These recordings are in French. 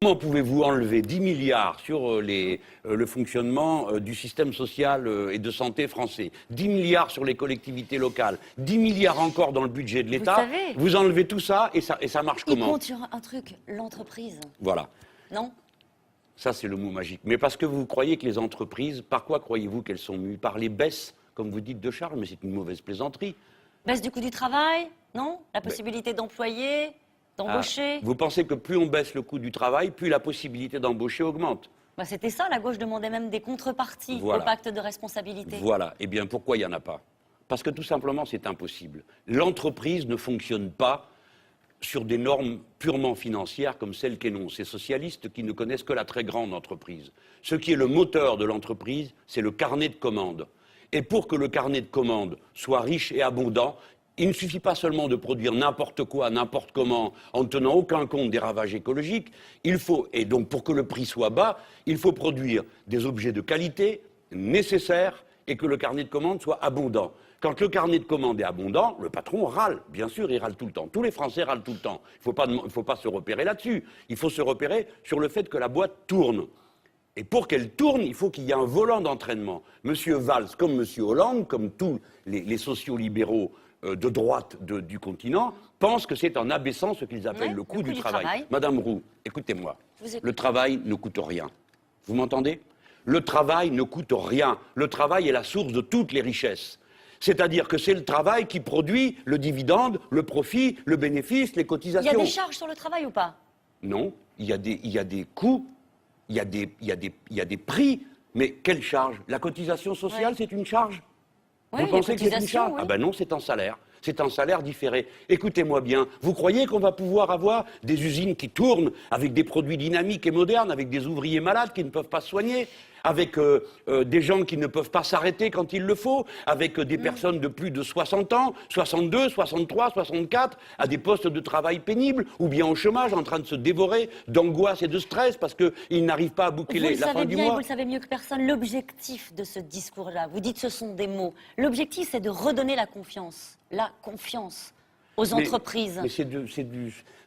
Comment pouvez-vous enlever 10 milliards sur le fonctionnement du système social et de santé français, 10 milliards sur les collectivités locales, 10 milliards encore dans le budget de l'État? Vous enlevez tout ça et ça marche comment? Il compte sur un truc, l'entreprise. Voilà. Non? Ça, c'est le mot magique. Mais parce que vous croyez que les entreprises, par quoi croyez-vous qu'elles sont mues? Par les baisses, comme vous dites, de charges, mais c'est une mauvaise plaisanterie. Baisse du coût du travail? Non? La possibilité d'employer? D'embaucher? Vous pensez que plus on baisse le coût du travail, plus la possibilité d'embaucher augmente? Bah, c'était ça, la gauche demandait même des contreparties au pacte de responsabilité. Voilà. Eh bien, pourquoi il n'y en a pas? Parce que tout simplement, c'est impossible. L'entreprise ne fonctionne pas sur des normes purement financières comme celles qu'énoncent ces socialistes qui ne connaissent que la très grande entreprise. Ce qui est le moteur de l'entreprise, c'est le carnet de commandes. Et pour que le carnet de commandes soit riche et abondant, il ne suffit pas seulement de produire n'importe quoi, n'importe comment, en ne tenant aucun compte des ravages écologiques. Il faut, et donc pour que le prix soit bas, il faut produire des objets de qualité nécessaires et que le carnet de commandes soit abondant. Quand le carnet de commandes est abondant, le patron râle. Bien sûr, il râle tout le temps. Tous les Français râlent tout le temps. Il ne faut pas se repérer là-dessus. Il faut se repérer sur le fait que la boîte tourne. Et pour qu'elle tourne, il faut qu'il y ait un volant d'entraînement. Monsieur Valls, comme Monsieur Hollande, comme tous les sociaux-libéraux de droite du continent, pensent que c'est en abaissant ce qu'ils appellent le coût du travail. Madame Roux, écoutez-moi. Le travail ne coûte rien. Vous m'entendez? Le travail ne coûte rien. Le travail est la source de toutes les richesses. C'est-à-dire que c'est le travail qui produit le dividende, le profit, le bénéfice, les cotisations. Il y a des charges sur le travail ou pas? Non, il y a des coûts, il y a des prix, mais quelle charge? La cotisation sociale, c'est une charge? Vous pensez que c'est une charge? Ah ben non, c'est un salaire. C'est un salaire différé. Écoutez-moi bien, vous croyez qu'on va pouvoir avoir des usines qui tournent avec des produits dynamiques et modernes, avec des ouvriers malades qui ne peuvent pas se soigner, avec des gens qui ne peuvent pas s'arrêter quand il le faut, avec des personnes de plus de 60 ans, 62, 63, 64, à des postes de travail pénibles, ou bien au chômage, en train de se dévorer d'angoisse et de stress parce qu'ils n'arrivent pas à boucler la fin du mois. Vous le savez mieux que personne, l'objectif de ce discours-là, vous dites ce sont des mots, l'objectif c'est de redonner la confiance aux entreprises. Mais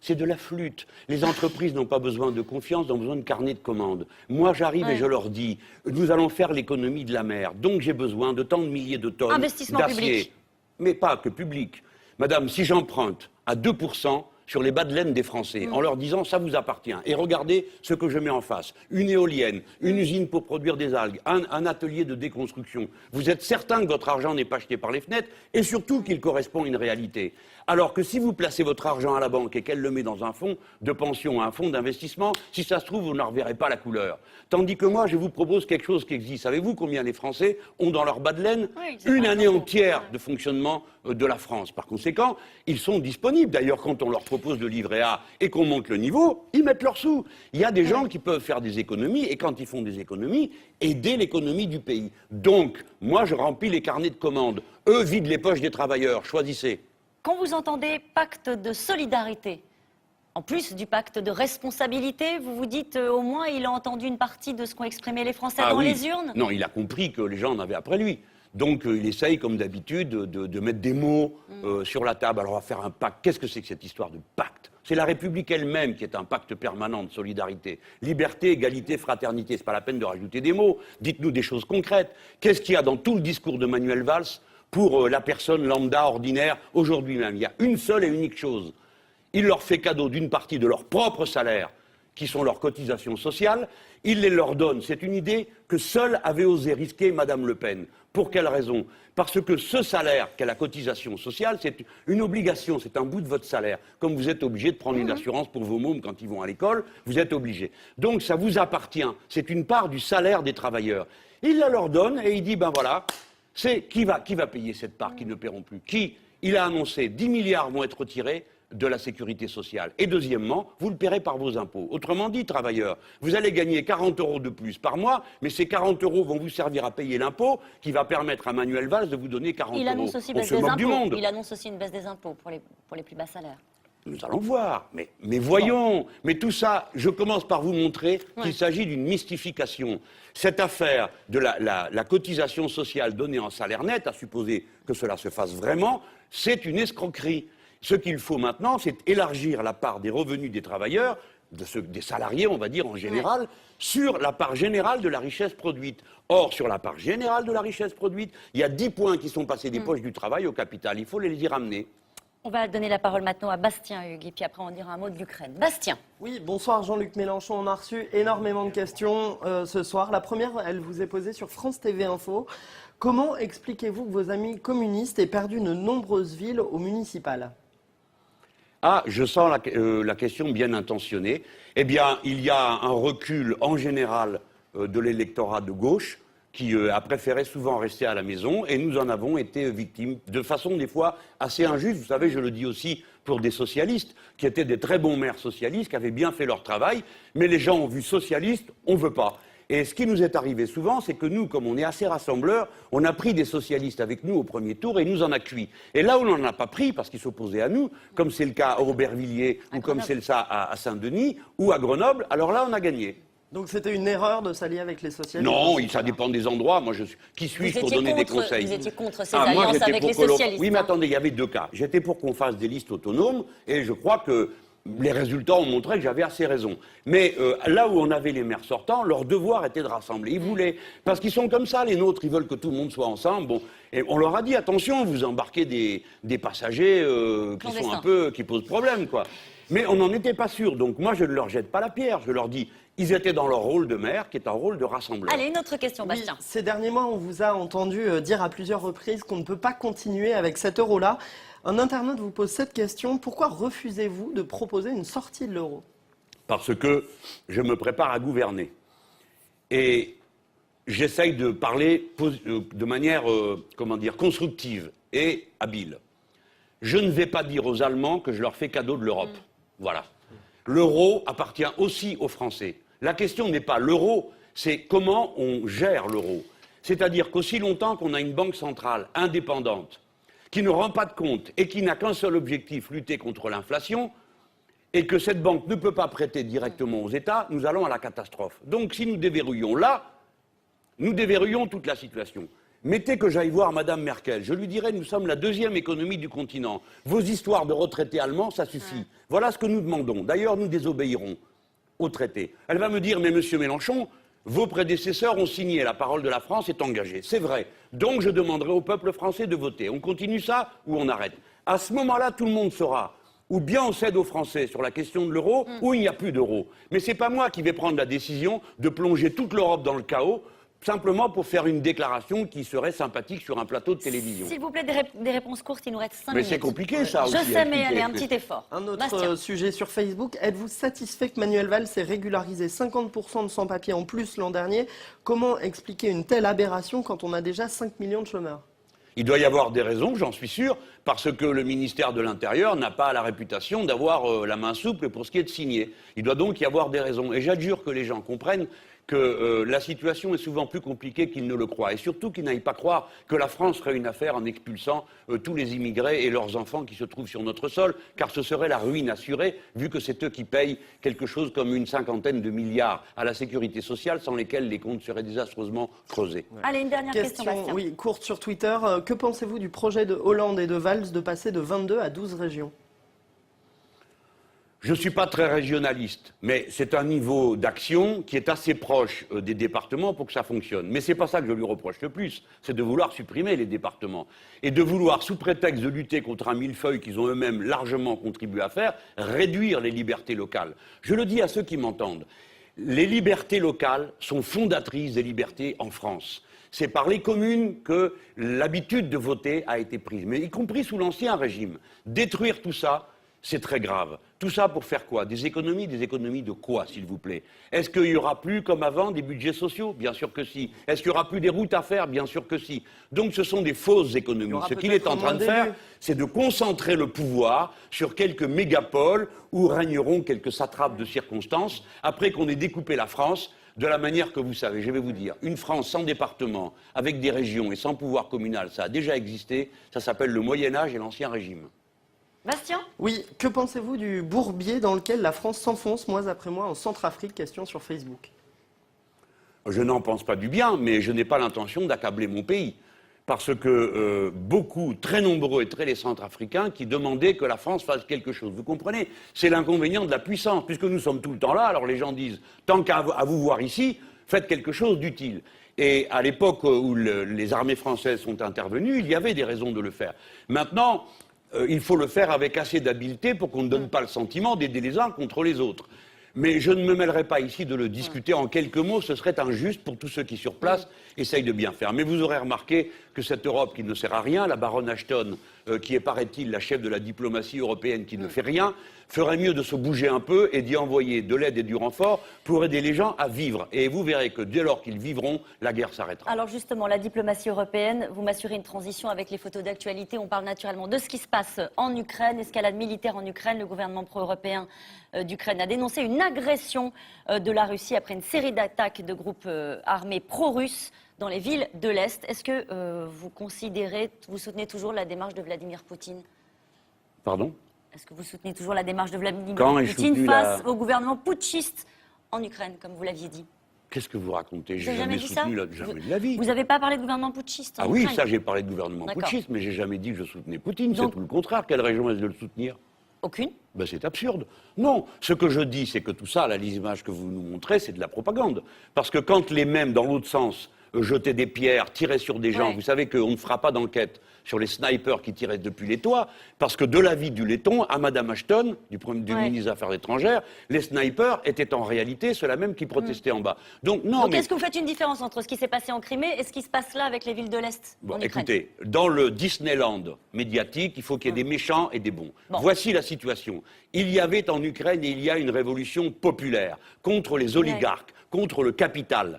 c'est de la flûte. Les entreprises n'ont pas besoin de confiance, ont besoin de carnet de commandes. Moi, j'arrive et je leur dis, nous allons faire l'économie de la mer, donc j'ai besoin de tant de milliers de tonnes d'acier. Mais pas que public. Madame, si j'emprunte à 2% sur les bas de laine des Français, en leur disant ça vous appartient, et regardez ce que je mets en face, une éolienne, une usine pour produire des algues, un atelier de déconstruction, vous êtes certain que votre argent n'est pas jeté par les fenêtres, et surtout qu'il correspond à une réalité. Alors que si vous placez votre argent à la banque et qu'elle le met dans un fonds de pension, un fonds d'investissement, si ça se trouve, vous n'en reverrez pas la couleur. Tandis que moi, je vous propose quelque chose qui existe. Savez-vous combien les Français ont dans leur bas de laine? Une année entière de fonctionnement de la France. Par conséquent, ils sont disponibles. D'ailleurs, quand on leur propose de livret A et qu'on monte le niveau, ils mettent leurs sous. Il y a des gens qui peuvent faire des économies et quand ils font des économies, aider l'économie du pays. Donc, moi, je remplis les carnets de commandes. Eux vident les poches des travailleurs. Choisissez. Quand vous entendez pacte de solidarité, en plus du pacte de responsabilité, vous vous dites au moins il a entendu une partie de ce qu'ont exprimé les Français dans les urnes? Non, il a compris que les gens en avaient après lui. Donc il essaye, comme d'habitude, de mettre des mots sur la table. Alors on va faire un pacte. Qu'est-ce que c'est que cette histoire de pacte? C'est la République elle-même qui est un pacte permanent de solidarité. Liberté, égalité, fraternité. C'est pas la peine de rajouter des mots. Dites-nous des choses concrètes. Qu'est-ce qu'il y a dans tout le discours de Manuel Valls pour la personne lambda, ordinaire, aujourd'hui même? Il y a une seule et unique chose. Il leur fait cadeau d'une partie de leur propre salaire, qui sont leurs cotisations sociales. Il les leur donne. C'est une idée que seule avait osé risquer Madame Le Pen. Pour quelle raison? Parce que ce salaire qu'est la cotisation sociale, c'est une obligation, c'est un bout de votre salaire. Comme vous êtes obligé de prendre une assurance pour vos mômes quand ils vont à l'école, vous êtes obligé. Donc ça vous appartient. C'est une part du salaire des travailleurs. Il la leur donne et il dit, ben voilà, c'est qui va payer cette part qu'ils ne paieront plus? Qui? Il a annoncé 10 milliards vont être retirés de la sécurité sociale. Et deuxièmement, vous le paierez par vos impôts. Autrement dit, travailleurs, vous allez gagner 40 € de plus par mois, mais ces 40 € vont vous servir à payer l'impôt qui va permettre à Manuel Valls de vous donner 40 €. Il annonce aussi On se moque du monde. Il annonce aussi une baisse des impôts pour les plus bas salaires. Nous allons voir, mais voyons. Mais tout ça, je commence par vous montrer qu'il s'agit d'une mystification. Cette affaire de la cotisation sociale donnée en salaire net, à supposer que cela se fasse vraiment, c'est une escroquerie. Ce qu'il faut maintenant, c'est élargir la part des revenus des travailleurs des salariés, on va dire en général, sur la part générale de la richesse produite. Or, sur la part générale de la richesse produite, il y a 10 points qui sont passés des poches du travail au capital. Il faut les y ramener. On va donner la parole maintenant à Bastien Hugues, et puis après on dira un mot de l'Ukraine. Bastien. Oui, bonsoir Jean-Luc Mélenchon. On a reçu énormément de questions ce soir. La première, elle vous est posée sur France TV Info. Comment expliquez-vous que vos amis communistes aient perdu de nombreuses villes au municipal ? Ah, je sens la question bien intentionnée. Eh bien, il y a un recul en général de l'électorat de gauche qui a préféré souvent rester à la maison, et nous en avons été victimes de façon des fois assez injuste. Vous savez, je le dis aussi pour des socialistes, qui étaient des très bons maires socialistes, qui avaient bien fait leur travail, mais les gens ont vu socialiste, on ne veut pas. Et ce qui nous est arrivé souvent, c'est que nous, comme on est assez rassembleurs, on a pris des socialistes avec nous au premier tour et nous en a cuit. Et là où on n'en a pas pris, parce qu'ils s'opposaient à nous, comme c'est le cas à Aubervilliers, ou comme c'est le cas à Saint-Denis, ou à Grenoble, alors là, on a gagné. Donc c'était une erreur de s'allier avec les socialistes? Non, ça dépend des endroits. Moi, qui suis-je pour donner des conseils? Vous étiez contre ces alliances avec les socialistes? Oui, mais attendez, il y avait deux cas. J'étais pour qu'on fasse des listes autonomes, et je crois que les résultats ont montré que j'avais assez raison. Mais là où on avait les maires sortants, leur devoir était de rassembler. Ils voulaient, parce qu'ils sont comme ça, les nôtres, ils veulent que tout le monde soit ensemble. Bon, et on leur a dit, attention, vous embarquez des passagers qui posent problème, quoi. Mais on n'en était pas sûr, donc moi je ne leur jette pas la pierre, je leur dis, ils étaient dans leur rôle de maire, qui est un rôle de rassembleur. Allez, une autre question, Bastien. Oui, ces derniers mois, on vous a entendu dire à plusieurs reprises qu'on ne peut pas continuer avec cet euro-là. Un internaute vous pose cette question, pourquoi refusez-vous de proposer une sortie de l'euro? Parce que je me prépare à gouverner. Et j'essaye de parler de manière, constructive et habile. Je ne vais pas dire aux Allemands que je leur fais cadeau de l'Europe. Voilà. L'euro appartient aussi aux Français. La question n'est pas l'euro, c'est comment on gère l'euro. C'est-à-dire qu'aussi longtemps qu'on a une banque centrale indépendante, qui ne rend pas de compte et qui n'a qu'un seul objectif, lutter contre l'inflation, et que cette banque ne peut pas prêter directement aux États, nous allons à la catastrophe. Donc si nous déverrouillons là, nous déverrouillons toute la situation. Mettez que j'aille voir Madame Merkel, je lui dirai, nous sommes la deuxième économie du continent. Vos histoires de retraités allemands, ça suffit. Voilà ce que nous demandons. D'ailleurs, nous désobéirons au traité. Elle va me dire, mais Monsieur Mélenchon, vos prédécesseurs ont signé, la parole de la France est engagée. C'est vrai. Donc je demanderai au peuple français de voter. On continue ça ou on arrête? À ce moment-là, tout le monde saura. Ou bien on cède aux Français sur la question de l'euro, ou il n'y a plus d'euro. Mais ce n'est pas moi qui vais prendre la décision de plonger toute l'Europe dans le chaos, simplement pour faire une déclaration qui serait sympathique sur un plateau de télévision. S'il vous plaît, des réponses courtes, il nous reste 5 minutes. Mais c'est compliqué, ça aussi. Je sais, mais allez, un petit effort. Un autre Bastien. sujet sur Facebook. Êtes-vous satisfait que Manuel Valls ait régularisé 50% de sans-papiers en plus l'an dernier? Comment expliquer une telle aberration quand on a déjà 5 millions de chômeurs? Il doit y avoir des raisons, j'en suis sûr, parce que le ministère de l'Intérieur n'a pas la réputation d'avoir la main souple pour ce qui est de signer. Il doit donc y avoir des raisons. Et j'adjure que les gens comprennent que la situation est souvent plus compliquée qu'ils ne le croient. Et surtout qu'ils n'aillent pas croire que la France ferait une affaire en expulsant tous les immigrés et leurs enfants qui se trouvent sur notre sol, car ce serait la ruine assurée, vu que c'est eux qui payent quelque chose comme une 50aine de milliards à la sécurité sociale, sans lesquels les comptes seraient désastreusement creusés. Ouais. Allez, une dernière question, Bastien. Oui, courte sur Twitter. Que pensez-vous du projet de Hollande et de Valls de passer de 22 à 12 régions? Je ne suis pas très régionaliste, mais c'est un niveau d'action qui est assez proche des départements pour que ça fonctionne. Mais ce n'est pas ça que je lui reproche le plus, c'est de vouloir supprimer les départements. Et de vouloir, sous prétexte de lutter contre un millefeuille qu'ils ont eux-mêmes largement contribué à faire, réduire les libertés locales. Je le dis à ceux qui m'entendent, les libertés locales sont fondatrices des libertés en France. C'est par les communes que l'habitude de voter a été prise, mais y compris sous l'Ancien Régime. Détruire tout ça, c'est très grave. Tout ça pour faire quoi? Des économies de quoi, s'il vous plaît? Est-ce qu'il n'y aura plus, comme avant, des budgets sociaux? Bien sûr que si. Est-ce qu'il n'y aura plus des routes à faire? Bien sûr que si. Donc ce sont des fausses économies. Ce qu'il est en train de faire, c'est de concentrer le pouvoir sur quelques mégapoles où régneront quelques satrapes de circonstances, après qu'on ait découpé la France de la manière que vous savez. Je vais vous dire, une France sans département, avec des régions et sans pouvoir communal, ça a déjà existé, ça s'appelle le Moyen-Âge et l'Ancien Régime. Bastien? Oui, que pensez-vous du bourbier dans lequel la France s'enfonce mois après mois en Centrafrique? Question sur Facebook. Je n'en pense pas du bien, mais je n'ai pas l'intention d'accabler mon pays. parce que beaucoup, très nombreux et très les centrafricains qui demandaient que la France fasse quelque chose. Vous comprenez? C'est l'inconvénient de la puissance, puisque nous sommes tout le temps là, alors les gens disent, tant qu'à vous voir ici, faites quelque chose d'utile. Et à l'époque où les armées françaises sont intervenues, il y avait des raisons de le faire. Maintenant, il faut le faire avec assez d'habileté pour qu'on ne donne pas le sentiment d'aider les uns contre les autres. Mais je ne me mêlerai pas ici de le discuter en quelques mots, ce serait injuste pour tous ceux qui sur place essayent de bien faire. Mais vous aurez remarqué que cette Europe qui ne sert à rien, la baronne Ashton, qui est, paraît-il, la chef de la diplomatie européenne qui ne fait rien, ferait mieux de se bouger un peu et d'y envoyer de l'aide et du renfort pour aider les gens à vivre. Et vous verrez que dès lors qu'ils vivront, la guerre s'arrêtera. Alors justement, la diplomatie européenne, vous m'assurez une transition avec les photos d'actualité. On parle naturellement de ce qui se passe en Ukraine, escalade militaire en Ukraine. Le gouvernement pro-européen d'Ukraine a dénoncé une agression de la Russie après une série d'attaques de groupes armés pro-russes dans les villes de l'Est. Est-ce que vous soutenez toujours la démarche de Vladimir Poutine? Pardon? Est-ce que vous soutenez toujours la démarche de Vladimir Poutine face au gouvernement putschiste en Ukraine, comme vous l'aviez dit? Qu'est-ce que vous racontez? Vous J'ai avez jamais dit soutenu ça jamais de la vie. Vous n'avez pas parlé de gouvernement putschiste en Ah oui, Ukraine? ça j'ai parlé de gouvernement D'accord. putschiste, mais j'ai jamais dit que je soutenais Poutine. Donc- C'est tout le contraire. Quelle raison est-ce de le soutenir? Aucune. Ben, c'est absurde. Non, ce que je dis, c'est que tout ça, là, les images que vous nous montrez, c'est de la propagande. Parce que quand les mêmes, dans l'autre sens, jetaient des pierres, tiraient sur des gens, Ouais. vous savez qu'on ne fera pas d'enquête sur les snipers qui tiraient depuis les toits, parce que de l'avis du laiton, à Madame Ashton, du Ouais. ministre des Affaires étrangères, les snipers étaient en réalité ceux-là même qui protestaient en bas. Donc non, Donc mais... est-ce que vous faites une différence entre ce qui s'est passé en Crimée et ce qui se passe là avec les villes de l'Est Bon, en Ukraine? écoutez, dans le Disneyland médiatique, il faut qu'il y ait des méchants et des bons. Bon. Voici la situation. Il y avait en Ukraine et il y a une révolution populaire contre les oligarques, contre le capital.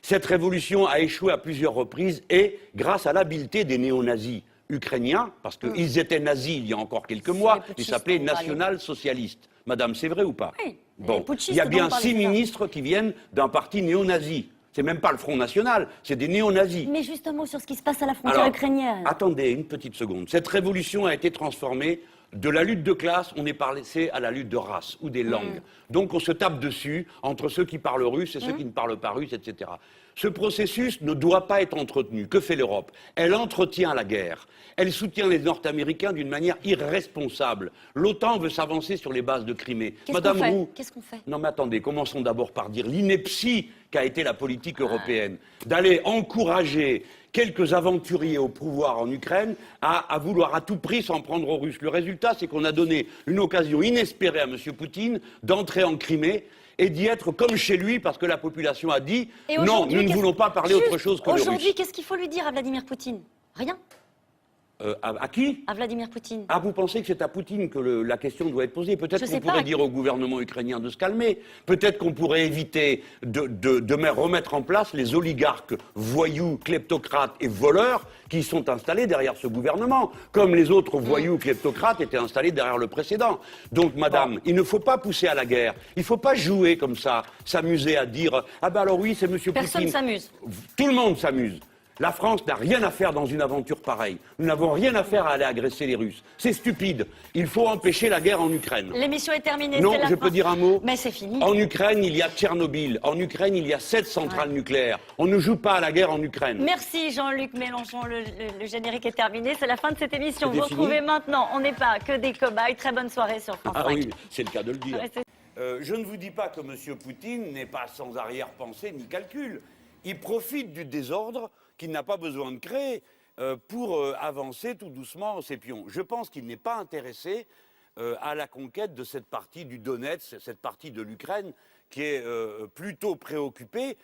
Cette révolution a échoué à plusieurs reprises et, grâce à l'habileté des néo-nazis ukrainiens, parce qu'ils étaient nazis il y a encore quelques C'est mois, les ils putschistes s'appelaient dont vous parlez. national-socialistes. Madame, c'est vrai ou pas? Oui, les Bon, putschistes il y a dont bien vous parlez, 6 c'est ça. ministres qui viennent d'un parti néo-nazi. C'est même pas le Front National, c'est des néo-nazis. Mais justement sur ce qui se passe à la frontière Alors, ukrainienne. attendez une petite seconde. Cette révolution a été transformée de la lutte de classe, on est passé à la lutte de race ou des langues. Donc on se tape dessus entre ceux qui parlent russe et ceux qui ne parlent pas russe, etc. Ce processus ne doit pas être entretenu. Que fait l'Europe? Elle entretient la guerre. Elle soutient les Nord-Américains d'une manière irresponsable. L'OTAN veut s'avancer sur les bases de Crimée. Qu'est-ce Madame qu'on fait Roux, Qu'est-ce qu'on fait? non mais attendez, commençons d'abord par dire l'ineptie qu'a été la politique européenne, d'aller encourager quelques aventuriers au pouvoir en Ukraine à vouloir à tout prix s'en prendre aux Russes. Le résultat, c'est qu'on a donné une occasion inespérée à M. Poutine d'entrer en Crimée et d'y être comme chez lui parce que la population a dit Et non, aujourd'hui, nous ne qu'est-ce- voulons pas parler Juste autre chose que le Aujourd'hui, russe. qu'est-ce qu'il faut lui dire à Vladimir Poutine? Rien. À qui? À Vladimir Poutine. Ah, vous pensez que c'est à Poutine que la question doit être posée? Peut-être Je qu'on sais pourrait pas. dire au gouvernement ukrainien de se calmer. Peut-être qu'on pourrait éviter de remettre en place les oligarques voyous, kleptocrates et voleurs qui sont installés derrière ce gouvernement, comme les autres voyous, kleptocrates étaient installés derrière le précédent. Donc, madame, il ne faut pas pousser à la guerre. Il ne faut pas jouer comme ça, s'amuser à dire « Ah ben alors oui, c'est monsieur Personne Poutine ». s'amuse. Tout le monde s'amuse. La France n'a rien à faire dans une aventure pareille. Nous n'avons rien à faire à aller agresser les Russes. C'est stupide. Il faut empêcher la guerre en Ukraine. L'émission est terminée. Non, c'est la je fin. peux dire un mot? Mais c'est fini. En Ukraine, il y a Tchernobyl. En Ukraine, il y a 7 centrales nucléaires. On ne joue pas à la guerre en Ukraine. Merci Jean-Luc Mélenchon. Le générique est terminé. C'est la fin de cette émission. C'était Vous fini retrouvez maintenant On n'est pas que des cobayes. Très bonne soirée sur France Ah 5. oui, c'est le cas de le dire. Restez- Je ne vous dis pas que M. Poutine n'est pas sans arrière-pensée ni calcul. Il profite du désordre qu'il n'a pas besoin de créer pour avancer tout doucement ses pions. Je pense qu'il n'est pas intéressé à la conquête de cette partie du Donetsk, cette partie de l'Ukraine qui est plutôt préoccupée.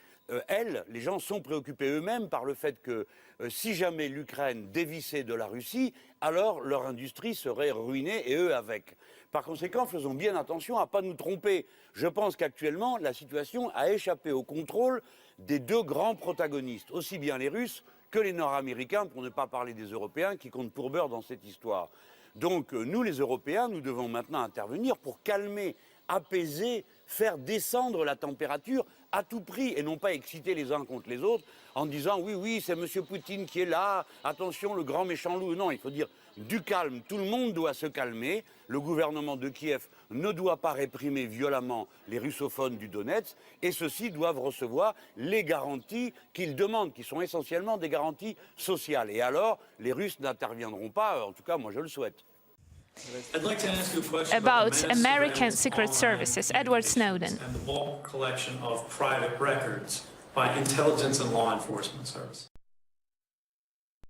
Les gens sont préoccupés eux-mêmes par le fait que si jamais l'Ukraine dévissait de la Russie, alors leur industrie serait ruinée et eux avec. Par conséquent, faisons bien attention à ne pas nous tromper. Je pense qu'actuellement, la situation a échappé au contrôle des deux grands protagonistes, aussi bien les Russes que les Nord-Américains, pour ne pas parler des Européens qui comptent pour beurre dans cette histoire. Donc nous, les Européens, nous devons maintenant intervenir pour calmer, apaiser faire descendre la température à tout prix et non pas exciter les uns contre les autres en disant oui, oui, c'est M. Poutine qui est là, attention, le grand méchant loup. Non, il faut dire du calme, tout le monde doit se calmer. Le gouvernement de Kiev ne doit pas réprimer violemment les russophones du Donetsk et ceux-ci doivent recevoir les garanties qu'ils demandent, qui sont essentiellement des garanties sociales. Et alors, les Russes n'interviendront pas, en tout cas, moi je le souhaite. I'd like to ask you a question About the American surveillance Secret online Services, Edward communications Snowden. And the bulk collection of private records by intelligence and law enforcement services.